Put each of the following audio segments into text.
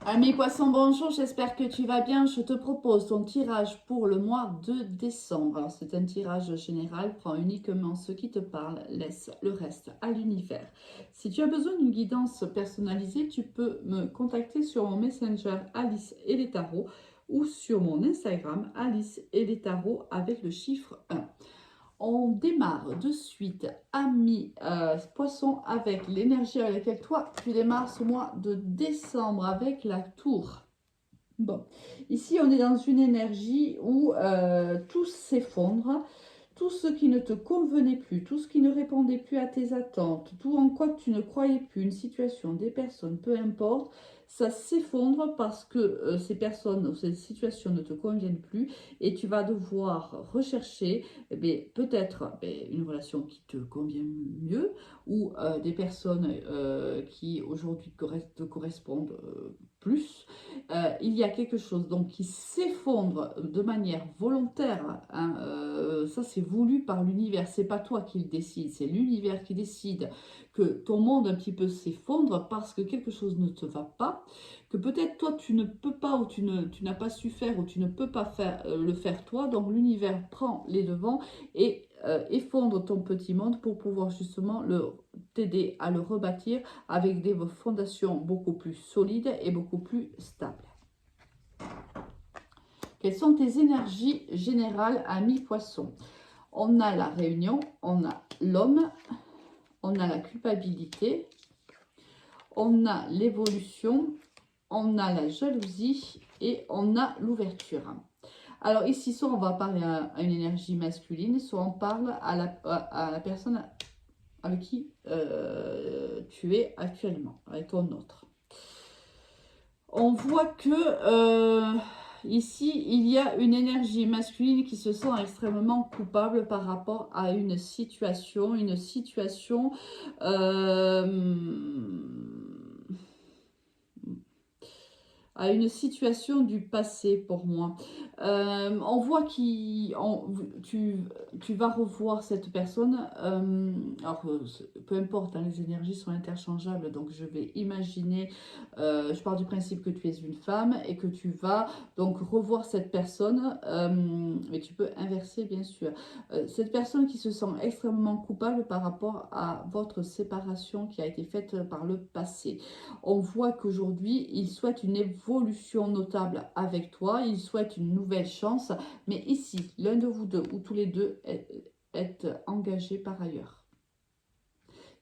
Ami poisson, bonjour, j'espère que tu vas bien. Je te propose ton tirage pour le mois de décembre. Alors, c'est un tirage général, prends uniquement ce qui te parle, laisse le reste à l'univers. Si tu as besoin d'une guidance personnalisée, tu peux me contacter sur mon Messenger Alice et les tarots ou sur mon Instagram Alice et les tarots avec le chiffre 1. On démarre de suite, ami poisson, avec l'énergie avec laquelle toi, tu démarres ce mois de décembre avec la tour. Bon, ici, on est dans une énergie où tout s'effondre, tout ce qui ne te convenait plus, tout ce qui ne répondait plus à tes attentes, tout en quoi tu ne croyais plus, une situation, des personnes, peu importe, ça s'effondre parce que ces personnes ou ces situations ne te conviennent plus et tu vas devoir rechercher peut-être une relation qui te convient mieux ou des personnes qui aujourd'hui te correspondent plus. Il y a quelque chose donc qui s'effondre de manière volontaire, hein, ça c'est voulu par l'univers, c'est pas toi qui le décide, c'est l'univers qui décide que ton monde un petit peu s'effondre parce que quelque chose ne te va pas, que peut-être toi tu ne peux pas ou tu n'as pas su faire ou tu ne peux pas faire, le faire toi, donc l'univers prend les devants et effondre ton petit monde pour pouvoir justement t'aider à le rebâtir avec des fondations beaucoup plus solides et beaucoup plus stables. Quelles sont tes énergies générales, ami poisson? On a la réunion, on a l'homme, on a la culpabilité, on a l'évolution, on a la jalousie et on a l'ouverture. Alors ici, soit on va parler à une énergie masculine, soit on parle à la personne avec qui tu es actuellement, avec ton autre. On voit que ici, il y a une énergie masculine qui se sent extrêmement coupable par rapport à une situation euh, à une situation du passé pour moi. On voit tu vas revoir cette personne. Alors, peu importe, hein, les énergies sont interchangeables, donc je vais imaginer, je pars du principe que tu es une femme et que tu vas donc revoir cette personne, mais tu peux inverser bien sûr. Cette personne qui se sent extrêmement coupable par rapport à votre séparation qui a été faite par le passé. On voit qu'aujourd'hui, il souhaite une évolution notable avec toi, il souhaite une nouvelle chance, mais ici, l'un de vous deux ou tous les deux êtes engagés par ailleurs.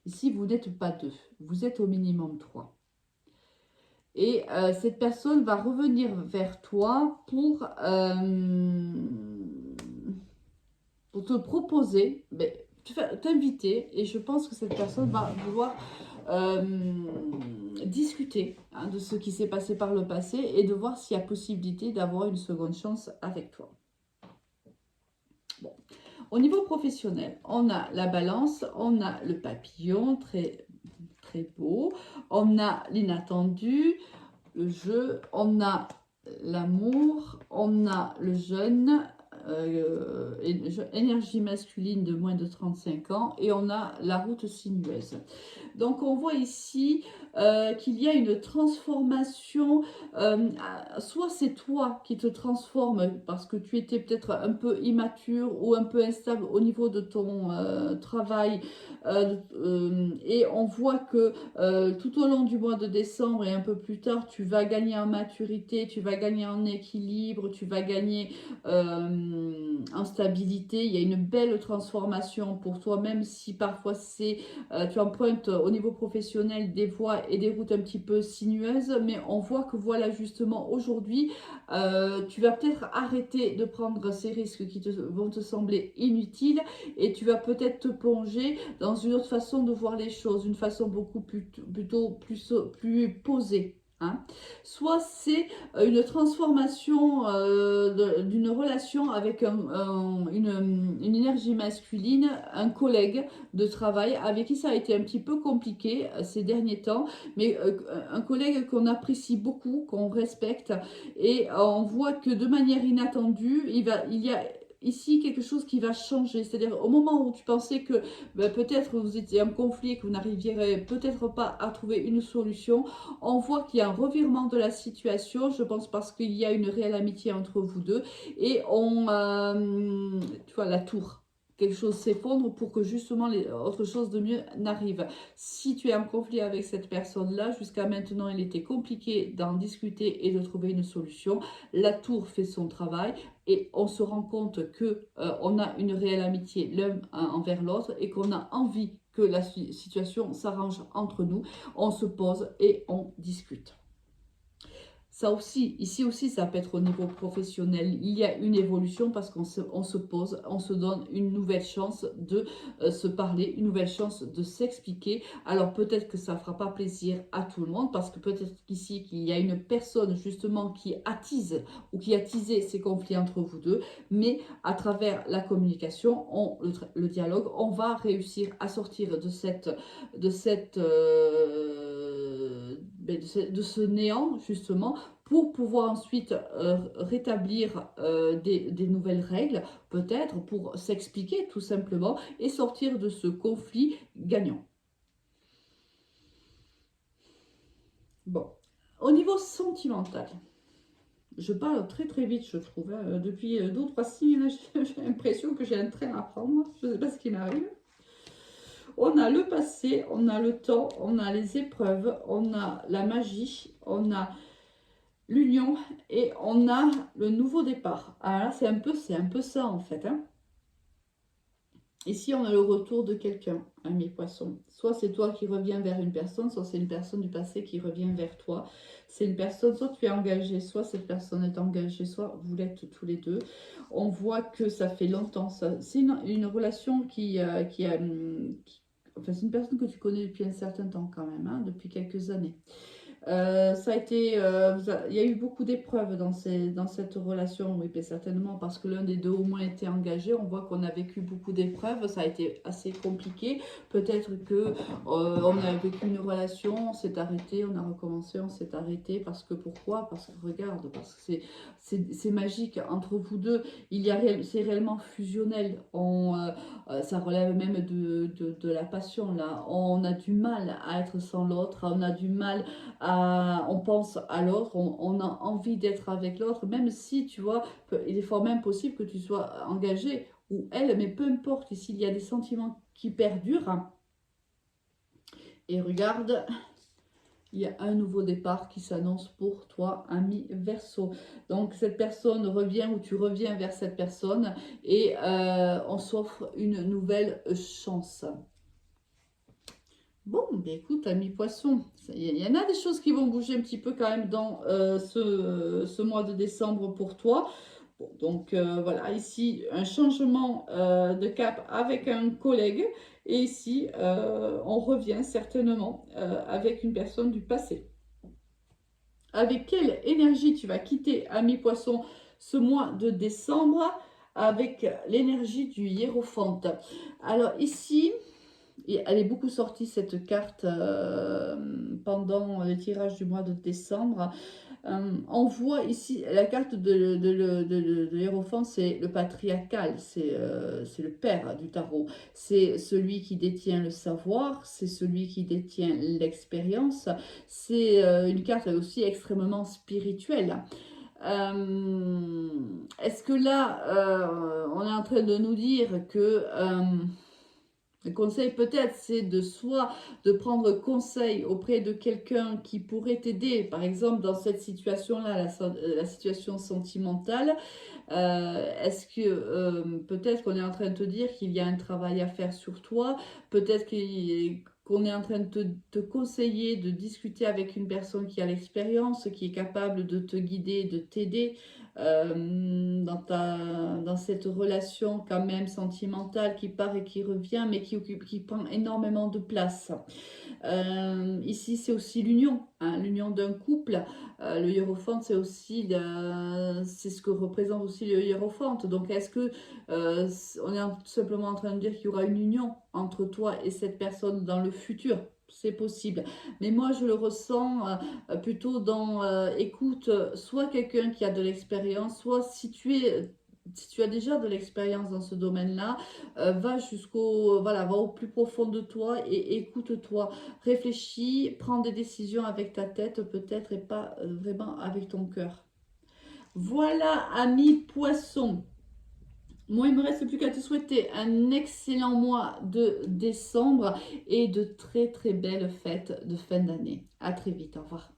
Ici, vous n'êtes pas deux, vous êtes au minimum trois. Et cette personne va revenir vers toi pour te proposer, t'inviter, et je pense que cette personne va vouloir discuter, hein, de ce qui s'est passé par le passé et de voir s'il y a possibilité d'avoir une seconde chance avec toi. Bon. Au niveau professionnel, on a la balance, on a le papillon, très, très beau, on a l'inattendu, le jeu, on a l'amour, on a le jeune, énergie masculine de moins de 35 ans et on a la route sinueuse. Donc on voit ici qu'il y a une transformation, soit c'est toi qui te transformes parce que tu étais peut-être un peu immature ou un peu instable au niveau de ton travail et on voit que tout au long du mois de décembre et un peu plus tard, tu vas gagner en maturité, tu vas gagner en équilibre, tu vas gagner en stabilité. Il y a une belle transformation pour toi, même si parfois tu empruntes au niveau professionnel des voies et des routes un petit peu sinueuses, mais on voit que voilà justement aujourd'hui, tu vas peut-être arrêter de prendre ces risques qui vont te sembler inutiles et tu vas peut-être te plonger dans une autre façon de voir les choses, une façon beaucoup plus posée. Hein. Soit c'est une transformation d'une relation avec une énergie masculine, un collègue de travail avec qui ça a été un petit peu compliqué ces derniers temps, mais un collègue qu'on apprécie beaucoup, qu'on respecte, et on voit que de manière inattendue, il y a ici quelque chose qui va changer. C'est-à-dire au moment où tu pensais que ben, peut-être vous étiez en conflit, que vous n'arriviez peut-être pas à trouver une solution, on voit qu'il y a un revirement de la situation, je pense parce qu'il y a une réelle amitié entre vous deux, et tu vois, la tour. Quelque chose s'effondre pour que justement autre chose de mieux n'arrive. Si tu es en conflit avec cette personne-là, jusqu'à maintenant, il était compliqué d'en discuter et de trouver une solution. La tour fait son travail et on se rend compte que on a une réelle amitié l'un envers l'autre et qu'on a envie que la situation s'arrange entre nous. On se pose et on discute. Ça aussi, ici aussi, ça peut être au niveau professionnel. Il y a une évolution parce qu'on se pose, on se donne une nouvelle chance de se parler, une nouvelle chance de s'expliquer. Alors peut-être que ça ne fera pas plaisir à tout le monde parce que peut-être qu'ici, qu'il y a une personne justement qui attise ou qui a teasé ces conflits entre vous deux. Mais à travers la communication, le dialogue, on va réussir à sortir de de ce néant justement pour pouvoir ensuite rétablir des nouvelles règles, peut-être pour s'expliquer tout simplement et sortir de ce conflit gagnant. Bon, au niveau sentimental, je parle très très vite je trouve, hein. Depuis 2 ou 3 signes, j'ai l'impression que j'ai un train à prendre, je ne sais pas ce qui m'arrive. On a le passé, on a le temps, on a les épreuves, on a la magie, on a l'union et on a le nouveau départ. Alors là, c'est un peu ça en fait. Hein. Ici, on a le retour de quelqu'un, ami poisson. Soit c'est toi qui reviens vers une personne, soit c'est une personne du passé qui revient vers toi. C'est une personne, soit tu es engagé, soit cette personne est engagée, soit vous l'êtes tous les deux. On voit que ça fait longtemps. C'est une relation enfin, c'est une personne que tu connais depuis un certain temps quand même, hein, depuis quelques années. Ça a été, il y a eu beaucoup d'épreuves dans cette relation, oui, mais certainement parce que l'un des deux au moins était engagé. On voit qu'on a vécu beaucoup d'épreuves, ça a été assez compliqué. Peut-être que on a vécu une relation, on s'est arrêté, on a recommencé, on s'est arrêté. Parce que pourquoi? Parce que regarde, parce que c'est magique entre vous deux. C'est réellement fusionnel. Ça relève même de la passion là. On a du mal à être sans l'autre, on a du mal on pense à l'autre, on a envie d'être avec l'autre, même si, tu vois, il est fort même possible que tu sois engagé ou elle, mais peu importe, ici, il y a des sentiments qui perdurent. Et regarde, il y a un nouveau départ qui s'annonce pour toi, ami Verseau. Donc, cette personne revient ou tu reviens vers cette personne et on s'offre une nouvelle chance. Bon, ben écoute, ami poisson, il y en a des choses qui vont bouger un petit peu quand même dans ce mois de décembre pour toi. Bon, donc voilà, ici, un changement de cap avec un collègue. Et ici, on revient certainement avec une personne du passé. Avec quelle énergie tu vas quitter, ami poisson, ce mois de décembre avec l'énergie du hiérophante. Alors ici... Et elle est beaucoup sortie cette carte pendant le tirage du mois de décembre. On voit ici la carte de l'Hiérophant, c'est le patriarcal, c'est le père du tarot. C'est celui qui détient le savoir, c'est celui qui détient l'expérience. C'est une carte aussi extrêmement spirituelle. Est-ce que là, on est en train de nous dire que... le conseil peut-être, c'est de soit de prendre conseil auprès de quelqu'un qui pourrait t'aider, par exemple dans cette situation-là, la situation sentimentale. Est-ce que peut-être qu'on est en train de te dire qu'il y a un travail à faire sur toi, peut-être qu'on est en train de te conseiller, de discuter avec une personne qui a l'expérience, qui est capable de te guider, de t'aider dans cette relation quand même sentimentale qui part et qui revient, mais qui prend énormément de place. Ici, c'est aussi l'union, hein, l'union d'un couple. Le hiérophante, c'est aussi c'est ce que représente aussi le hiérophante. Donc, est-ce que on est tout simplement en train de dire qu'il y aura une union entre toi et cette personne dans le futur? C'est possible. Mais moi, je le ressens plutôt dans, écoute, soit quelqu'un qui a de l'expérience, soit si tu es si tu as déjà de l'expérience dans ce domaine-là, va jusqu'au, voilà, va au plus profond de toi et écoute-toi. Réfléchis, prends des décisions avec ta tête peut-être et pas vraiment avec ton cœur. Voilà, ami poisson. Moi, il me reste plus qu'à te souhaiter un excellent mois de décembre et de très très belles fêtes de fin d'année. À très vite, au revoir.